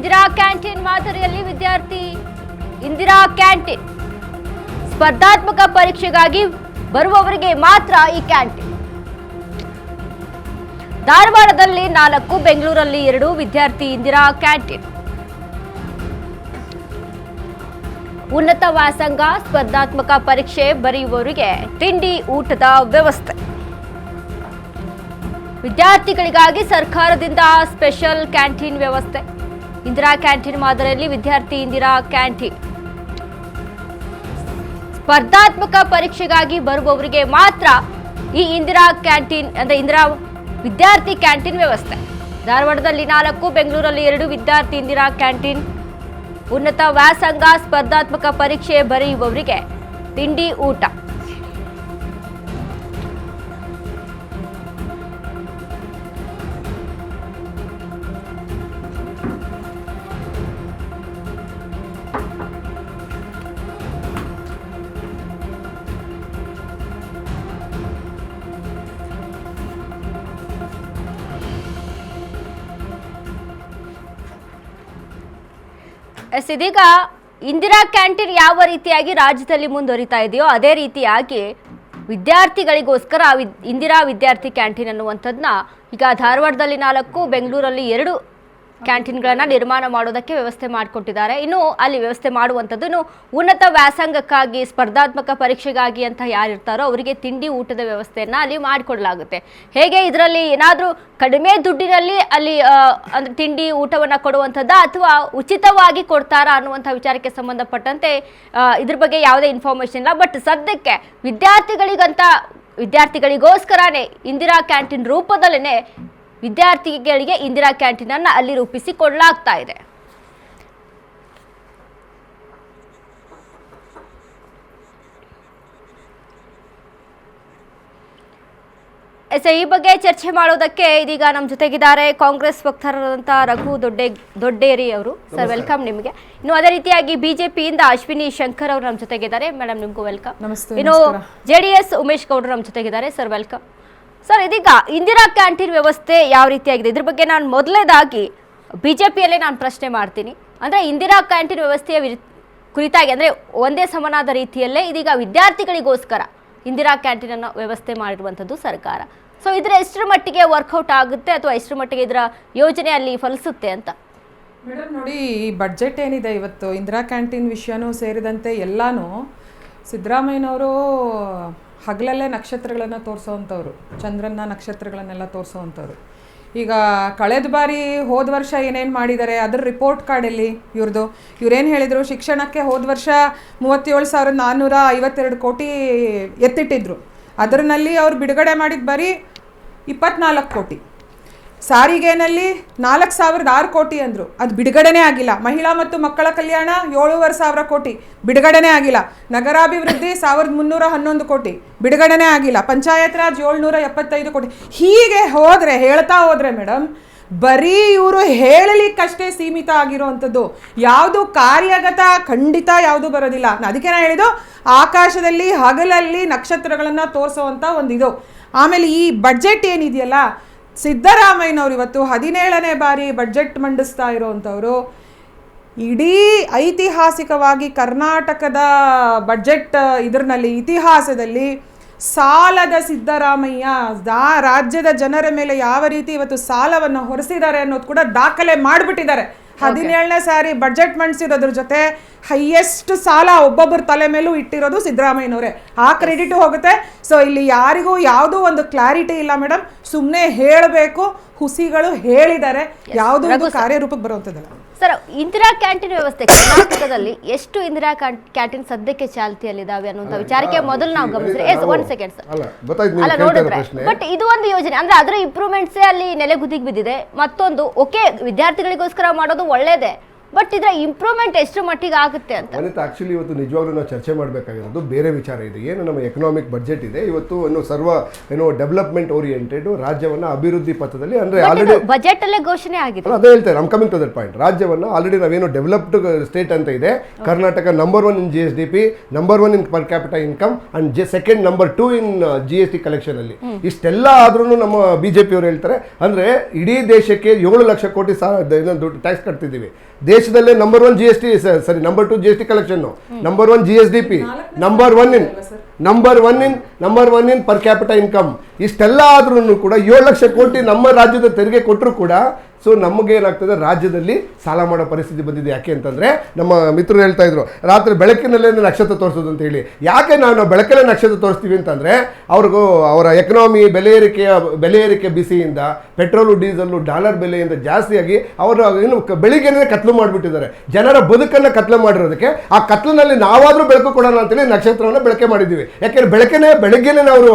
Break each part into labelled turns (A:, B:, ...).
A: Indira canteen ಮಾದರಿಯಲ್ಲಿ ವಿದ್ಯಾರ್ಥಿ Indira canteen ಸ್ಪರ್ಧಾತ್ಮಕ ಪರೀಕ್ಷೆಗಾಗಿ ಬರುವವರಿಗೆ ಮಾತ್ರ ಈ ಕ್ಯಾಂಟೀನ್. ಧಾರವಾಡದಲ್ಲಿ 4, ಬೆಂಗಳೂರಲ್ಲಿ 2 ವಿದ್ಯಾರ್ಥಿ ಇಂದಿರಾ ಕ್ಯಾಂಟೀನ್. ಉನ್ನತ ವ್ಯಾಸಂಗ ಸ್ಪರ್ಧಾತ್ಮಕ ಪರೀಕ್ಷೆ ಬರೆಯುವವರಿಗೆ ತಿಂಡಿ ಊಟದ ವ್ಯವಸ್ಥೆ. ವಿದ್ಯಾರ್ಥಿಗಳಿಗಾಗಿ ಸರ್ಕಾರದಿಂದ ಸ್ಪೆಷಲ್ ಕ್ಯಾಂಟೀನ್ ವ್ಯವಸ್ಥೆ. ಇಂದಿರಾ ಕ್ಯಾಂಟೀನ್ ಮಾದರಿಯಲ್ಲಿ ವಿದ್ಯಾರ್ಥಿ ಇಂದಿರಾ ಕ್ಯಾಂಟೀನ್. ಸ್ಪರ್ಧಾತ್ಮಕ ಪರೀಕ್ಷೆಗಾಗಿ ಬರುವವರಿಗೆ ಮಾತ್ರ ಈ ಇಂದಿರಾ ಕ್ಯಾಂಟೀನ್ ಅಂದ್ರೆ ಇಂದಿರಾ ವಿದ್ಯಾರ್ಥಿ ಕ್ಯಾಂಟೀನ್ ವ್ಯವಸ್ಥೆ. ಧಾರವಾಡದಲ್ಲಿ 4, ಬೆಂಗಳೂರಲ್ಲಿ 2 ವಿದ್ಯಾರ್ಥಿ ಇಂದಿರಾ ಕ್ಯಾಂಟೀನ್. ಉನ್ನತ ವ್ಯಾಸಂಗ ಸ್ಪರ್ಧಾತ್ಮಕ ಪರೀಕ್ಷೆ ಬರೆಯುವವರಿಗೆ ತಿಂಡಿ ಊಟ. ಇದೀಗ ಇಂದಿರಾ ಕ್ಯಾಂಟೀನ್ ಯಾವ ರೀತಿಯಾಗಿ ರಾಜ್ಯದಲ್ಲಿ ಮುಂದುವರಿತಾ ಇದೆಯೋ ಅದೇ ರೀತಿಯಾಗಿ ವಿದ್ಯಾರ್ಥಿಗಳಿಗೋಸ್ಕರ ಇಂದಿರಾ ವಿದ್ಯಾರ್ಥಿ ಕ್ಯಾಂಟೀನ್ ಅನ್ನುವಂಥದ್ದನ್ನ ಈಗ ಧಾರವಾಡದಲ್ಲಿ 4, ಬೆಂಗಳೂರಲ್ಲಿ 2 ಕ್ಯಾಂಟೀನ್ಗಳನ್ನು ನಿರ್ಮಾಣ ಮಾಡೋದಕ್ಕೆ ವ್ಯವಸ್ಥೆ ಮಾಡಿಕೊಟ್ಟಿದ್ದಾರೆ. ಇನ್ನು ಅಲ್ಲಿ ವ್ಯವಸ್ಥೆ ಮಾಡುವಂಥದ್ದು ಇನ್ನು ಉನ್ನತ ವ್ಯಾಸಂಗಕ್ಕಾಗಿ ಸ್ಪರ್ಧಾತ್ಮಕ ಪರೀಕ್ಷೆಗಾಗಿ ಅಂತ ಯಾರಿರ್ತಾರೋ ಅವರಿಗೆ ತಿಂಡಿ ಊಟದ ವ್ಯವಸ್ಥೆಯನ್ನು ಅಲ್ಲಿ ಮಾಡಿಕೊಡಲಾಗುತ್ತೆ. ಹೇಗೆ ಇದರಲ್ಲಿ ಏನಾದರೂ ಕಡಿಮೆ ದುಡ್ಡಿನಲ್ಲಿ ಅಲ್ಲಿ ಅಂದರೆ ತಿಂಡಿ ಊಟವನ್ನು ಕೊಡುವಂಥದ್ದು ಅಥವಾ ಉಚಿತವಾಗಿ ಕೊಡ್ತಾರಾ ಅನ್ನುವಂಥ ವಿಚಾರಕ್ಕೆ ಸಂಬಂಧಪಟ್ಟಂತೆ ಇದ್ರ ಬಗ್ಗೆ ಯಾವುದೇ ಇನ್ಫಾರ್ಮೇಷನ್ ಇಲ್ಲ. ಬಟ್ ಸದ್ಯಕ್ಕೆ ವಿದ್ಯಾರ್ಥಿಗಳಿಗೋಸ್ಕರನೇ ಇಂದಿರಾ ಕ್ಯಾಂಟೀನ್ ರೂಪದಲ್ಲೇ ವಿದ್ಯಾರ್ಥಿಗಳಿಗೆ ಇಂದಿರಾ ಕ್ಯಾಂಟೀನ್ ಅನ್ನು ಅಲ್ಲಿ ರೂಪಿಸಿಕೊಡಲಾಗ್ತಾ ಇದೆ. ಈ ಬಗ್ಗೆ ಚರ್ಚೆ ಮಾಡೋದಕ್ಕೆ ಇದೀಗ ನಮ್ಮ ಜೊತೆಗಿದ್ದಾರೆ ಕಾಂಗ್ರೆಸ್ ವಕ್ತಾರರಾದಂಥ ರಘು ದೊಡ್ಡೇರಿ ಅವರು. ಸರ್ ವೆಲ್ಕಮ್ ನಿಮಗೆ. ಇನ್ನು ಅದೇ ರೀತಿಯಾಗಿ ಬಿಜೆಪಿಯಿಂದ ಅಶ್ವಿನಿ ಶಂಕರ್ ಅವರು ನಮ್ಮ ಜೊತೆಗಿದ್ದಾರೆ. ಮೇಡಮ್ ನಿಮಗೂ ವೆಲ್ಕಮ್. ಇನ್ನು JDS ಉಮೇಶ್ ಗೌಡರು ನಮ್ಮ ಜೊತೆಗಿದ್ದಾರೆ. Sir welcome. ಸರ್ ಇದೀಗ ಇಂದಿರಾ ಕ್ಯಾಂಟೀನ್ ವ್ಯವಸ್ಥೆ ಯಾವ ರೀತಿಯಾಗಿದೆ ಇದ್ರ ಬಗ್ಗೆ ನಾನು ಮೊದಲನೇದಾಗಿ ಬಿಜೆಪಿಯಲ್ಲೇ ನಾನು ಪ್ರಶ್ನೆ ಮಾಡ್ತೀನಿ. ಅಂದರೆ ಇಂದಿರಾ ಕ್ಯಾಂಟೀನ್ ವ್ಯವಸ್ಥೆಯ ಕುರಿತಾಗಿ ಅಂದರೆ ಒಂದೇ ಸಮನಾದ ರೀತಿಯಲ್ಲೇ ಇದೀಗ ವಿದ್ಯಾರ್ಥಿಗಳಿಗೋಸ್ಕರ ಇಂದಿರಾ ಕ್ಯಾಂಟೀನ್ ಅನ್ನು ವ್ಯವಸ್ಥೆ ಮಾಡಿರುವಂಥದ್ದು ಸರ್ಕಾರ. ಸೊ ಇದರ ಎಷ್ಟರ ಮಟ್ಟಿಗೆ ವರ್ಕೌಟ್ ಆಗುತ್ತೆ ಅಥವಾ ಎಷ್ಟರ ಮಟ್ಟಿಗೆ ಇದರ ಯೋಜನೆ ಅಲ್ಲಿ ಫಲಿಸುತ್ತೆ ಅಂತ?
B: ಮೇಡಮ್ ನೋಡಿ, ಈ ಬಡ್ಜೆಟ್ ಏನಿದೆ ಇವತ್ತು ಇಂದಿರಾ ಕ್ಯಾಂಟೀನ್ ವಿಷಯನೂ ಸೇರಿದಂತೆ ಎಲ್ಲಾನು ಸಿದ್ದರಾಮಯ್ಯನವರು ಹಗಲಲ್ಲೇ ನಕ್ಷತ್ರಗಳನ್ನು ತೋರಿಸೋವಂಥವ್ರು, ಚಂದ್ರನ ನಕ್ಷತ್ರಗಳನ್ನೆಲ್ಲ ತೋರಿಸೋವಂಥವ್ರು. ಈಗ ಕಳೆದ ಬಾರಿ ಹೋದ ವರ್ಷ ಏನೇನು ಮಾಡಿದ್ದಾರೆ ಅದ್ರ ರಿಪೋರ್ಟ್ ಕಾರ್ಡಲ್ಲಿ ಇವ್ರೇನು ಹೇಳಿದರು, ಶಿಕ್ಷಣಕ್ಕೆ ಹೋದ ವರ್ಷ 37,452 ಕೋಟಿ ಎತ್ತಿಟ್ಟಿದ್ರು. ಅದರಲ್ಲಿ ಅವ್ರು ಬಿಡುಗಡೆ ಮಾಡಿದ ಬರೀ 24 ಕೋಟಿ. ಸಾರಿಗೆನಲ್ಲಿ 4,006 ಕೋಟಿ ಅಂದರು, ಅದು ಬಿಡುಗಡೆನೇ ಆಗಿಲ್ಲ. ಮಹಿಳಾ ಮತ್ತು ಮಕ್ಕಳ ಕಲ್ಯಾಣ 7,500 ಕೋಟಿ ಬಿಡುಗಡೆನೇ ಆಗಿಲ್ಲ. ನಗರಾಭಿವೃದ್ಧಿ 1,311 ಕೋಟಿ ಬಿಡುಗಡೆನೇ ಆಗಿಲ್ಲ. ಪಂಚಾಯತ್ ರಾಜ್ 775 ಕೋಟಿ. ಹೀಗೆ ಹೇಳ್ತಾ ಹೋದರೆ ಮೇಡಮ್ ಬರೀ ಇವರು ಹೇಳಲಿಕ್ಕಷ್ಟೇ ಸೀಮಿತ ಆಗಿರೋವಂಥದ್ದು, ಯಾವುದು ಕಾರ್ಯಗತ ಖಂಡಿತ ಯಾವುದು ಬರೋದಿಲ್ಲ. ಅದಕ್ಕೆ ನಾನು ಹೇಳಿದ್ದು ಆಕಾಶದಲ್ಲಿ ಹಗಲಲ್ಲಿ ನಕ್ಷತ್ರಗಳನ್ನು ತೋರಿಸೋವಂಥ ಒಂದಿದು. ಆಮೇಲೆ ಈ ಬಡ್ಜೆಟ್ ಏನಿದೆಯಲ್ಲ, ಸಿದ್ದರಾಮಯ್ಯನವರು ಇವತ್ತು 17ನೇ ಬಾರಿ ಬಡ್ಜೆಟ್ ಮಂಡಿಸ್ತಾ ಇರೋವಂಥವ್ರು. ಇಡೀ ಐತಿಹಾಸಿಕವಾಗಿ ಕರ್ನಾಟಕದ ಬಡ್ಜೆಟ್ ಇದರಲ್ಲಿ ಇತಿಹಾಸದಲ್ಲಿ ಸಾಲದ ಸಿದ್ದರಾಮಯ್ಯ ರಾಜ್ಯದ ಜನರ ಮೇಲೆ ಯಾವ ರೀತಿ ಇವತ್ತು ಸಾಲವನ್ನು ಹೊರಿಸಿದ್ದಾರೆ ಅನ್ನೋದು ಕೂಡ ದಾಖಲೆ ಮಾಡಿಬಿಟ್ಟಿದ್ದಾರೆ. 17ನೇ ಸಾರಿ ಬಡ್ಜೆಟ್ ಮಂಡಿಸಿರೋದ್ರ ಜೊತೆ ಹೈಯೆಸ್ಟ್ ಸಾಲ ಒಬ್ಬೊಬ್ಬರ ತಲೆ ಮೇಲೂ ಇಟ್ಟಿರೋದು ಸಿದ್ದರಾಮಯ್ಯನವರೇ. ಆ ಕ್ರೆಡಿಟ್ ಹೋಗುತ್ತೆ. ಸೊ ಇಲ್ಲಿ ಯಾರಿಗೂ ಯಾವುದೂ ಒಂದು ಕ್ಲಾರಿಟಿ ಇಲ್ಲ ಮೇಡಮ್, ಸುಮ್ಮನೆ ಹೇಳಬೇಕು. ಹುಸಿಗಳು ಹೇಳಿದ್ದಾರೆ, ಯಾವುದೋ ಕಾರ್ಯರೂಪಕ್ಕೆ ಬರುವಂಥದ್ದಲ್ಲ.
A: ಸರ್, ಇಂದಿರಾ ಕ್ಯಾಂಟೀನ್ ವ್ಯವಸ್ಥೆ ಕರ್ನಾಟಕದಲ್ಲಿ ಎಷ್ಟು ಇಂದಿರಾ ಕ್ಯಾಂಟೀನ್ ಸದ್ಯಕ್ಕೆ ಚಾಲ್ತಿಯಲ್ಲಿದ್ದಾವೆ ಅನ್ನುವಂಥ ವಿಚಾರಕ್ಕೆ ಮೊದಲು ನಾವು ಗಮನಿಸಿದ್ರೆ 1 ಸೆಕೆಂಡ್ ಸರ್ ಅಲ್ಲ ನೋಡಿದ್ರೆ, ಬಟ್ ಇದು ಒಂದು ಯೋಜನೆ ಅಂದ್ರೆ ಅದರ ಇಂಪ್ರೂವ್ಮೆಂಟ್ಸೇ ಅಲ್ಲಿ ನೆಲೆಗುದಿಗೆ ಬಿದ್ದಿದೆ. ಮತ್ತೊಂದು ಓಕೆ, ವಿದ್ಯಾರ್ಥಿಗಳಿಗೋಸ್ಕರ ಮಾಡೋದು ಒಳ್ಳೇದೇ, ಬಟ್ ಇದರ ಇಂಪ್ರೂವ್ಮೆಂಟ್ ಎಷ್ಟು ಮಟ್ಟಿಗೆ ಆಗುತ್ತೆ ಅಂತ
C: ಅನಿತಾ, ಆಕ್ಚುಲಿ ಇವತ್ತು ನಿಜವಾಗ್ಲೂ ನಾವು ಚರ್ಚೆ ಮಾಡಬೇಕಾಗಿರೋದು ಬೇರೆ ವಿಚಾರ ಇದೆ. ಏನು ನಮ್ಮ ಎಕನಾಮಿಕ್ ಬಜೆಟ್ ಇದೆ ಇವತ್ತು ಡೆವಲಪ್ಮೆಂಟ್ ಓರಿಯೆಂಟೆಡ್ ರಾಜ್ಯವನ್ನು ಅಭಿವೃದ್ಧಿ ಪಥದಲ್ಲಿ ಅಂದ್ರೆ ಆಲ್ರೆಡಿ
A: ಬಜೆಟ್ ಅಲ್ಲೇ ಘೋಷಣೆ ಆಗಿದೆ.
C: ಅದೇ ಹೇಳ್ತಾರೆ, ನಮ್ ಕಮಿಂಗ್ ಟು ದಟ್ ಪಾಯಿಂಟ್. ರಾಜ್ಯವನ್ನು ಆಲ್ರೆಡಿ ನಾವೇನು ಡೆವಲಪ್ಡ್ ಸ್ಟೇಟ್ ಅಂತ ಇದೆ, Karnataka number 1 in GSDP, number 1 in per capital income and second number 2 in GST collection ಅಲ್ಲಿ. ಇಷ್ಟೆಲ್ಲ ಆದ್ರೂ ನಮ್ಮ ಬಿಜೆಪಿ ಅವರು ಹೇಳ್ತಾರೆ ಅಂದ್ರೆ ಇಡೀ ದೇಶಕ್ಕೆ 7 ಲಕ್ಷ ಕೋಟಿ ದುಡ್ಡು ಟ್ಯಾಕ್ಸ್ ಕಟ್ತಿದ್ದೀವಿ. ದೇಶದಲ್ಲೇ number 1 GST, number 2 GST collection, number 1 GSDP, number 1 ಇನ್ ಪರ್ ಕ್ಯಾಪಿಟಲ್ ಇನ್ಕಮ್. ಇಷ್ಟೆಲ್ಲ ಆದ್ರೂ ಕೂಡ 7 ಲಕ್ಷ ಕೋಟಿ ನಮ್ಮ ರಾಜ್ಯದ ತೆರಿಗೆ ಕೊಟ್ಟರು ಕೂಡ ಸೊ ನಮಗೆ ಏನಾಗ್ತದೆ, ರಾಜ್ಯದಲ್ಲಿ ಸಾಲ ಮಾಡೋ ಪರಿಸ್ಥಿತಿ ಬಂದಿದೆ. ಯಾಕೆ ಅಂತಂದರೆ ನಮ್ಮ ಮಿತ್ರರು ಹೇಳ್ತಾ ಇದ್ರು ರಾತ್ರಿ ಬೆಳಕಿನಲ್ಲೇ ನಕ್ಷತ್ರ ತೋರಿಸೋದು ಅಂತ ಹೇಳಿ. ಯಾಕೆ ನಾವು ಬೆಳಕಲ್ಲೇ ನಕ್ಷತ್ರ ತೋರಿಸ್ತೀವಿ ಅಂತಂದರೆ ಅವ್ರಿಗೂ ಅವರ ಎಕನಾಮಿ ಬೆಲೆ ಏರಿಕೆ ಬಿಸಿಯಿಂದ ಪೆಟ್ರೋಲು ಡೀಸೆಲ್ಲು ಡಾಲರ್ ಬೆಲೆಯಿಂದ ಜಾಸ್ತಿಯಾಗಿ ಅವರು ಏನು ಬೆಳಿಗ್ಗೆನೇ ಕತ್ಲು ಮಾಡಿಬಿಟ್ಟಿದ್ದಾರೆ. ಜನರ ಬದುಕನ್ನು ಕತ್ಲೆ ಮಾಡಿರೋದಕ್ಕೆ ಆ ಕತ್ಲಿನಲ್ಲಿ ನಾವಾದರೂ ಬೆಳಕು ಕೊಡೋಣ ಅಂತೇಳಿ ನಕ್ಷತ್ರವನ್ನು ಬೆಳಕೆ ಮಾಡಿದ್ದೀವಿ. ಯಾಕೆಂದರೆ ಬೆಳಗ್ಗೆನೇ ಅವರು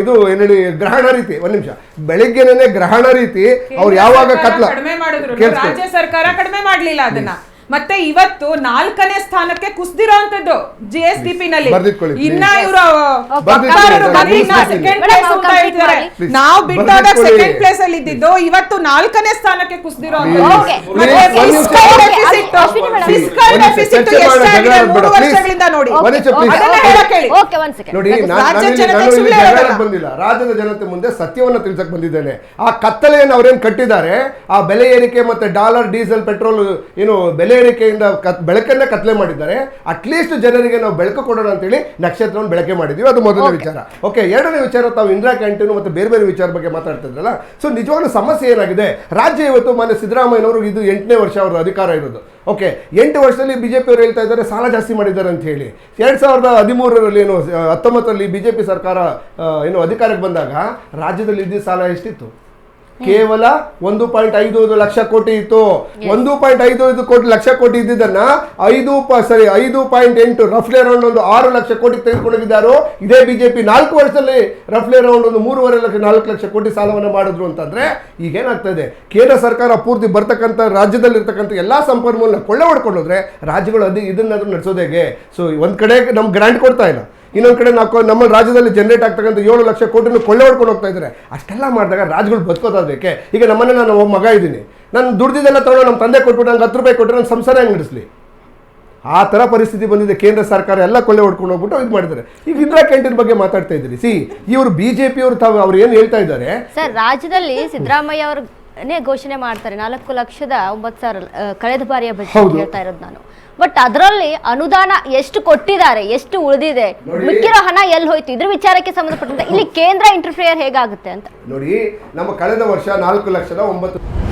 C: ಇದು ಏನು ಹೇಳಿ ಗ್ರಹಣ ರೀತಿ, ಒಂದು ನಿಮಿಷ, ಬೆಳಿಗ್ಗೆನೇ ಗ್ರಹಣ ರೀತಿ ಅವ್ರು ಯಾವಾಗ ಕತ್ಲ
B: ಕಡಿಮೆ ಮಾಡಿದ್ರು, ರಾಜ್ಯ ಸರ್ಕಾರ ಕಡಿಮೆ ಮಾಡ್ಲಿಲ್ಲ ಅದನ್ನ. ಮತ್ತೆ ಇವತ್ತು 4ನೇ ಸ್ಥಾನಕ್ಕೆ ಕುಸಿದಿರೋಂಥದ್ದು GSDP ನಲ್ಲಿ. ಇನ್ನ ಇವರು ನಾವು ಬಿಟ್ಟಾಗ ಸೆಕೆಂಡ್ ಪ್ಲೇಸ್ ಅಲ್ಲಿ ಇದ್ದಿದ್ದು ಇವತ್ತು 4ನೇ ಸ್ಥಾನಕ್ಕೆ ಕುಸಿದಿರೋಂಥದ್ದು. 3 ವರ್ಷಗಳಿಂದ ನೋಡಿ
C: ಬಂದಿಲ್ಲ. ರಾಜ್ಯದ ಜನತೆ ಮುಂದೆ ಸತ್ಯವನ್ನು ತಿಳಿಸಕ್ ಬಂದಿದ್ದೇನೆ. ಆ ಕತ್ತಲೆಯನ್ನು ಅವ್ರೇನು ಕಟ್ಟಿದ್ದಾರೆ, ಆ ಬೆಲೆ ಏರಿಕೆ ಮತ್ತೆ ಡಾಲರ್ ಡೀಸೆಲ್ ಪೆಟ್ರೋಲ್ ಏನು ಬೆಲೆ ಏರಿಕೆಯಿಂದ ಬೆಳಕನ್ನ ಕತ್ಲೆ ಮಾಡಿದ್ದಾರೆ. ಅಟ್ಲೀಸ್ಟ್ ಜನರಿಗೆ ನಾವು ಬೆಳಕು ಕೊಡೋಣ ಅಂತೇಳಿ ನಕ್ಷತ್ರವನ್ನು ಬೆಳಕೆ ಮಾಡಿದ್ವಿ. ಅದು ಮೊದಲನೇ ವಿಚಾರ. ಓಕೆ, ಎರಡನೇ ವಿಚಾರ, ತಾವು ಇಂದಿರಾ ಕ್ಯಾಂಟೀನ್ ಮತ್ತೆ ಬೇರೆ ಬೇರೆ ವಿಚಾರ ಬಗ್ಗೆ ಮಾತಾಡ್ತಿದ್ರಲ್ಲ. ಸೊ ನಿಜವಾಗ್ಲೂ ಸಮಸ್ಯೆ ಏನಾಗಿದೆ, ರಾಜ್ಯ ಇವತ್ತು ಮಾನ್ಯ ಸಿದ್ದರಾಮಯ್ಯನವರು ಇದು 8ನೇ ವರ್ಷ ಅವರ ಅಧಿಕಾರ ಇರೋದು. ಓಕೆ, 8 ವರ್ಷದಲ್ಲಿ ಬಿಜೆಪಿ ಅವರು ಹೇಳ್ತಾ ಇದ್ದಾರೆ ಸಾಲ ಜಾಸ್ತಿ ಮಾಡಿದ್ದಾರೆ ಅಂತ ಹೇಳಿ. 2013ರಲ್ಲಿ ಏನು 19ರಲ್ಲಿ ಬಿಜೆಪಿ ಸರ್ಕಾರ ಏನು ಅಧಿಕಾರಕ್ಕೆ ಬಂದಾಗ ರಾಜ್ಯದಲ್ಲಿ ಇದ್ದ ಸಾಲ ಎಷ್ಟಿತ್ತು? ಕೇವಲ 1.55 ಲಕ್ಷ ಕೋಟಿ ಇತ್ತು. 1.55 ಲಕ್ಷ ಕೋಟಿ ಇದ್ದಿದ್ದನ್ನ 5.8 ರಫ್ಲಿ ಅರೌಂಡ್ ಒಂದು 6 ಲಕ್ಷ ಕೋಟಿ ತೆಗೆದುಕೊಂಡಿದ್ದಾರೋ ಇದೇ ಬಿಜೆಪಿ 4 ವರ್ಷದಲ್ಲಿ ರಫ್ಲಿ ಅರೌಂಡ್ ಒಂದು 3.5 ಲಕ್ಷ 4 ಲಕ್ಷ ಕೋಟಿ ಸಾಲವನ್ನು ಮಾಡಿದ್ರು ಅಂತಂದ್ರೆ ಈಗೇನಾಗ್ತಾ ಇದೆ, ಕೇಂದ್ರ ಸರ್ಕಾರ ಪೂರ್ತಿ ಬರ್ತಕ್ಕಂಥ ರಾಜ್ಯದಲ್ಲಿರ್ತಕ್ಕಂಥ ಎಲ್ಲಾ ಸಂಪನ್ಮೂಲ ಕೊಳ್ಳೆ ಹೊಡ್ಕೊಂಡೋದ್ರೆ ರಾಜ್ಯಗಳು ಇದನ್ನಾದ್ರೂ ನಡೆಸೋದು ಹೇಗೆ? ಸೊ ಒಂದ್ ಕಡೆ ನಮ್ಗೆ ಗ್ರಾಂಟ್ ಕೊಡ್ತಾ ಇಲ್ಲ, ಇನ್ನೊಂದು ಕಡೆ ನಮ್ಮ ರಾಜ್ಯದಲ್ಲಿ ಜನರೇಟ್ ಆಗ್ತಕ್ಕಂಥ 7 ಲಕ್ಷ ಕೋಟಿನೂ ಕೊಳ್ಳೆ ಹೊಡ್ಕೊಂಡು ಹೋಗ್ತಾ ಇದ್ದಾರೆ. ಅಷ್ಟೆಲ್ಲ ಮಾಡಿದಾಗ ರಾಜ್ಯಗಳು ಬದುಕೋದಕ್ಕೆ. ಈಗ ನಮ್ಮನೆ ನಾನು ಒಬ್ಬ ಮಗ ಇದ್ದೀನಿ, ನಾನು ದುಡ್ದಿದ್ದೆಲ್ಲ ತಗೊಂಡು ನಮ್ಮ ತಂದೆ ಕೊಟ್ಬಿಟ್ಟು ನಂಗೆ 10 ರೂಪಾಯಿ ಕೊಟ್ಟರೆ ನನ್ನ ಸಂಸಾರ ಹೆಂಗೆ ನಡೆಸಲಿ? ಆ ಥರ ಪರಿಸ್ಥಿತಿ ಬಂದಿದೆ. ಕೇಂದ್ರ ಸರ್ಕಾರ ಎಲ್ಲ ಕೊಳ್ಳೆ ಹೊಡ್ಕೊಂಡು ಹೋಗ್ಬಿಟ್ಟು ಇದು ಮಾಡಿದ್ದಾರೆ. ಈಗ ಇಂದಿರಾ ಕ್ಯಾಂಟೀನ್ ಬಗ್ಗೆ ಮಾತಾಡ್ತಾ ಇದ್ದೀರಿ. ಇವರು ಬಿಜೆಪಿ ಅವರು ಅವ್ರು ಏನು ಹೇಳ್ತಾ ಇದ್ದಾರೆ
A: ಸರ್, ರಾಜ್ಯದಲ್ಲಿ ಸಿದ್ದರಾಮಯ್ಯ ಅವರು ಘೋಷಣೆ ಮಾಡ್ತಾರೆ 4,09,000 ಕಳೆದ ಬಾರಿಯ ಬಜೆಟ್ ಹೇಳ್ತಾ ಇರೋದು ನಾನು. ಬಟ್ ಅದರಲ್ಲಿ ಅನುದಾನ ಎಷ್ಟು ಕೊಟ್ಟಿದ್ದಾರೆ, ಎಷ್ಟು ಉಳಿದಿದೆ, ಮಿಕ್ಕಿರೋ ಹಣ ಎಲ್ಲಿ ಹೋಯ್ತು, ಇದ್ರ ವಿಚಾರಕ್ಕೆ ಸಂಬಂಧಪಟ್ಟಂತೆ ಇಲ್ಲಿ ಕೇಂದ್ರ ಇಂಟರ್ಫಿಯರ್ ಹೇಗಾಗುತ್ತೆ ಅಂತ
C: ನೋಡಿ. ನಮ್ಮ ಕಳೆದ ವರ್ಷ 4,09,000